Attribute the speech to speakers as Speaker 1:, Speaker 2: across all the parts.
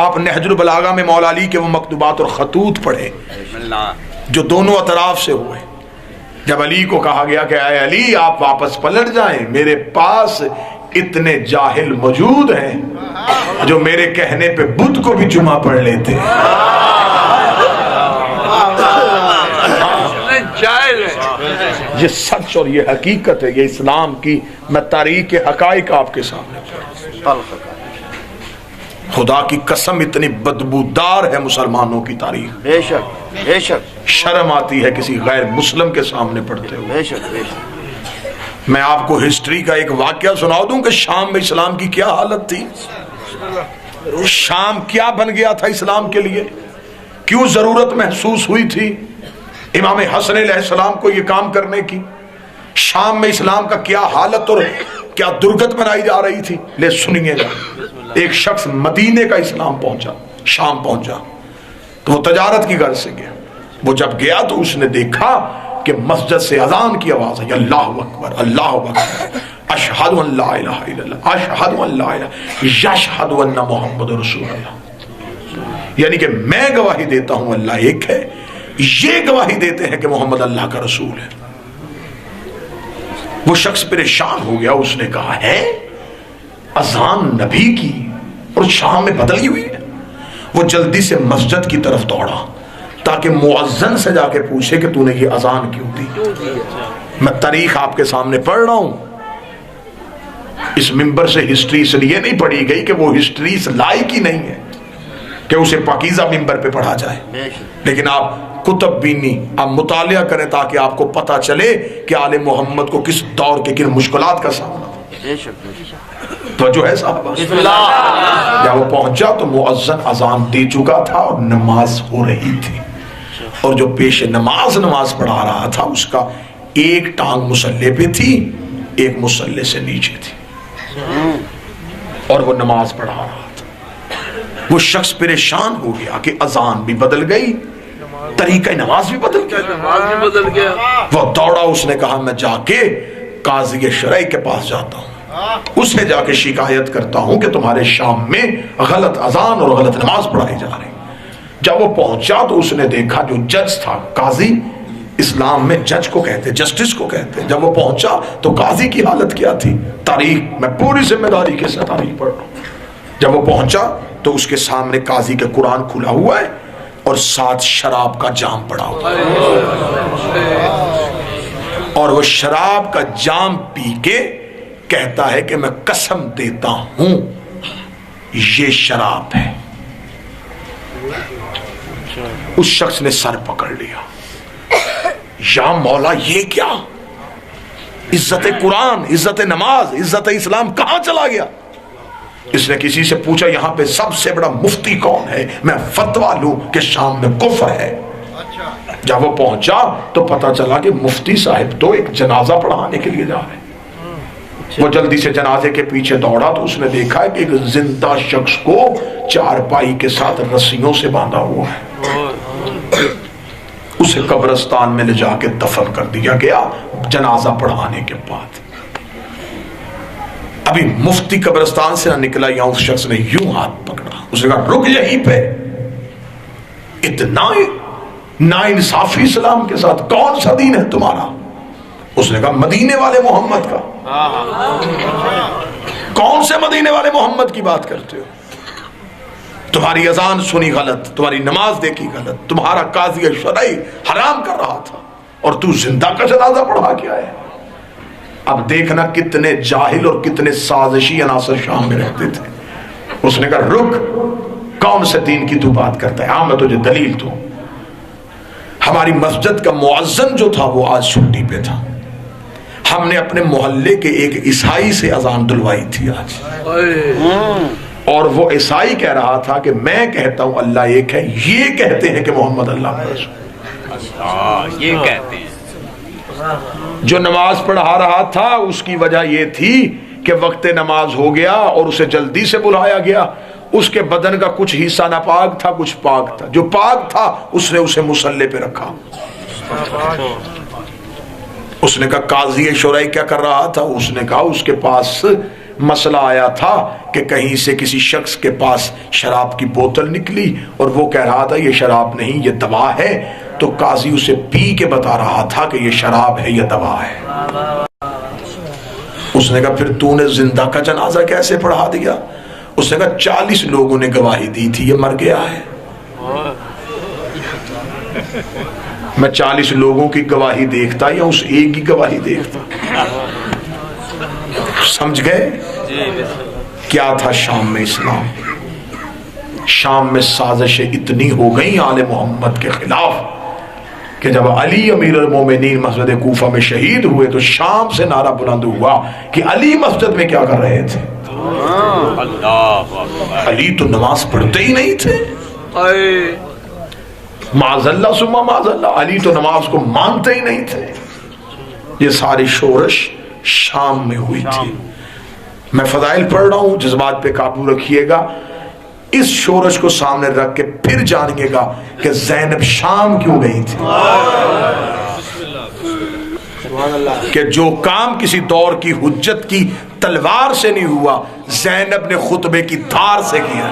Speaker 1: आप नहजुल बलागा में मौला अली के वो मकतूबात और खतूत पढ़े जो दोनों अतराफ से हुए। जब अली को कहा गया कि आए अली आप वापस पलट जाएं, मेरे पास इतने जाहिल मौजूद हैं जो मेरे कहने पे बुद्ध को भी जुमा पढ़ लेते हैं। ये सच और ये हकीकत है, ये इस्लाम की मैं तारीख के हकाइक आपके सामने। खुदा की कसम इतनी बदबूदार है मुसलमानों की तारीख,
Speaker 2: बेशक बेशक
Speaker 1: शर्म आती है किसी गैर मुस्लिम के सामने पढ़ते हुए।
Speaker 2: बेशक बेशक।
Speaker 1: मैं आपको हिस्ट्री का एक वाकया सुना दूं कि शाम में इस्लाम की क्या हालत थी। शाम क्या बन गया था इस्लाम के लिए, क्यों जरूरत महसूस हुई थी इमाम हसन अलैहिस्सलाम को ये काम करने की। शाम में इस्लाम का क्या हालत और क्या दुर्गत बनाई जा रही थी। ले सुनिएगा, एक शख्स मदीने का इस्लाम पहुंचा, शाम पहुंचा, तो वो तजारत की गर्ज से गया। वो जब गया तो उसने देखा कि मस्जिद से अजान की आवाज है, अल्लाहु अकबर अल्लाहु अकबर, अशहदु अन ला इलाहा इल्लल्लाह, अशहदु अन ला इलाहा, यशहदु अन्न मुहम्मद रसूलुल्लाह। यानी कि मैं गवाही देता हूं अल्लाह एक है, ये गवाही देते हैं कि मोहम्मद अल्लाह का रसूल है। वो शख्स परेशान हो गया, उसने कहा है अजान नबी की और शाम में बदली हुई है। वो जल्दी से मस्जिद की तरफ दौड़ा ताकि मुअज्जिन से जाके पूछे कि तूने ये अजान क्यों दी। मैं तारीख आपके सामने पढ़ रहा हूं, इस मिंबर से हिस्ट्री इसलिए नहीं पढ़ी गई कि वो हिस्ट्री इस लायक ही नहीं है कि उसे पाकीज़ा मिंबर पे पढ़ा जाए, लेकिन आप कुतुब बीनी आप मुतालिया करें ताकि आपको पता चले कि आले मोहम्मद को किस दौर के किन मुश्किलात का सामना। तो जो है साहब, जब वो पहुंचा तो मुअज्जिन अजान दे चुका था और नमाज हो रही थी, और जो पेश नमाज पढ़ा रहा था उसका एक टांग मुसल्ले पे थी, एक मुसल्ले से नीचे थी, और वो नमाज पढ़ा रहा था। वो शख्स परेशान हो गया कि अजान भी बदल गई, तरीका नमाज भी बदल गया। वो दौड़ा, उसने कहा मैं जाके काजी शरई के पास जाता हूँ, उससे जाके शिकायत करता हूं कि तुम्हारे शाम में गलत अजान और गलत नमाज पढ़ाई जा रही। जब वो पहुंचा तो उसने देखा जो जज था, काजी इस्लाम में जज को कहते, जस्टिस को कहते। जब वो पहुंचा तो काजी की हालत क्या थी, तारीख मैं पूरी जिम्मेदारी के साथ तारीख पढ़ रहा हूं। जब वो पहुंचा तो उसके सामने काजी के कुरान खुला हुआ है और साथ शराब का जाम पड़ा हुआ है, और वो शराब का जाम पी के कहता है कि मैं कसम देता हूं ये शराब है। उस शख्स ने सर पकड़ लिया, या मौला ये क्या, इज्जत कुरान, इज्जत नमाज, इज्जत इस्लाम कहां चला गया। इसने किसी से पूछा यहां पे सबसे बड़ा मुफ्ती कौन है, मैं फतवा लूं कि शाम में कुफ्र है। जब वो पहुंचा तो पता चला कि मुफ्ती साहब तो एक जनाजा पढ़ाने के लिए जा रहे हैं। वो जल्दी से जनाजे के पीछे दौड़ा तो उसने देखा कि एक जिंदा शख्स को चारपाई के साथ रस्सियों से बांधा हुआ है। उसे कब्रिस्तान में ले जाके दफन कर दिया गया जनाजा पढ़ाने के बाद। अभी मुफ्ती कब्रिस्तान से ना निकला, या उस शख्स ने यूं हाथ पकड़ा, उसने कहा रुक यहीं पे, इतना नाइंसाफी इस्लाम के साथ, कौन सा दीन है तुम्हारा। उसने कहा मदीने वाले मोहम्मद का। कौन से मदीने वाले मोहम्मद की बात करते हो, तुम्हारी अजान सुनी गलत, तुम्हारी नमाज देखी गलत, तुम्हारा काजी शरई हराम कर रहा था और तू जिंदा का जनाजा पढ़ा के आया। अब देखना कितने जाहिल और कितने साजिशी अनासर शाम में रहते थे। उसने कहा रुक, कौन से दीन की तू बात करता है, हाँ मैं तुझे दलील दूं। हमारी मस्जिद का मुअज्जिन जो था वो आज छुट्टी पे था, हमने अपने मोहल्ले के एक ईसाई से अजान दिलवाई थी आज, और वो ईसाई कह रहा था कि मैं कहता हूं अल्लाह एक है, ये कहते हैं कि मोहम्मद अल्लाह का रसूल।
Speaker 3: ये कहते हैं।
Speaker 1: जो नमाज पढ़ा रहा था उसकी वजह यह थी कि वक्त नमाज हो गया और उसे जल्दी से बुलाया गया। उसके बदन का कुछ हिस्सा नापाक था, कुछ पाक था। जो पाक था उसने उसे मुसल्ले पे रखा। उसने कहा काजी शोराई क्या कर रहा था, उसने कहा उसके पास मसला आया था कि कहीं से किसी शख्स के पास शराब की बोतल निकली और वो कह रहा था ये शराब नहीं ये दवा है, तो काजी उसे पी के बता रहा था कि ये शराब है ये दवा है। उसने कहा फिर तूने जिंदा का जनाजा कैसे पढ़ा दिया? उसने कहा 40 लोगों ने गवाही दी थी ये मर गया है। मैं 40 लोगों की गवाही देखता या उस एक की गवाही देखता? समझ गए क्या था शाम में इस्लाम? शाम में साजिशें इतनी हो गई आले मोहम्मद के खिलाफ कि जब अली अमीर अल-मोमिनीन मस्जिद कूफा में शहीद हुए तो शाम से नारा बुलंद हुआ कि अली मस्जिद में क्या कर रहे थे? अली तो नमाज पढ़ते ही नहीं थे। माज़ल्ला सुम्मा माज़ल्ला, अली तो नमाज को मानते ही नहीं थे। ये सारी शोरश शाम में हुई थी। मैं फजाइल पढ़ रहा हूं, जज्बात पे काबू रखिएगा। इस शोरश को सामने रख के फिर जानिएगा कि ज़ैनब शाम क्यों गई थी। कि जो काम किसी दौर की हुज्जत की तलवार से नहीं हुआ, ज़ैनब ने खुतबे की धार से किया।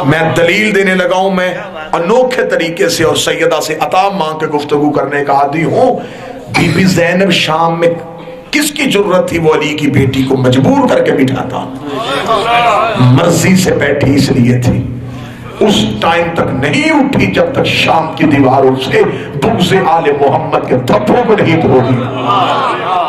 Speaker 1: मैं दलील देने लगा हूं, मैं अनोखे तरीके से और सैयदा से अता मांग के गुफ्तगू करने का आदी हूं। बीबी ज़ैनब शाम में किसकी जरूरत थी वो अली की बेटी को मजबूर करके बिठाता? मर्जी से बैठी इसलिए थी। उस टाइम तक नहीं उठी जब तक शाम की दीवारों से बुग़्ज़ आले मोहम्मद के धब्बों को नहीं धो दिया।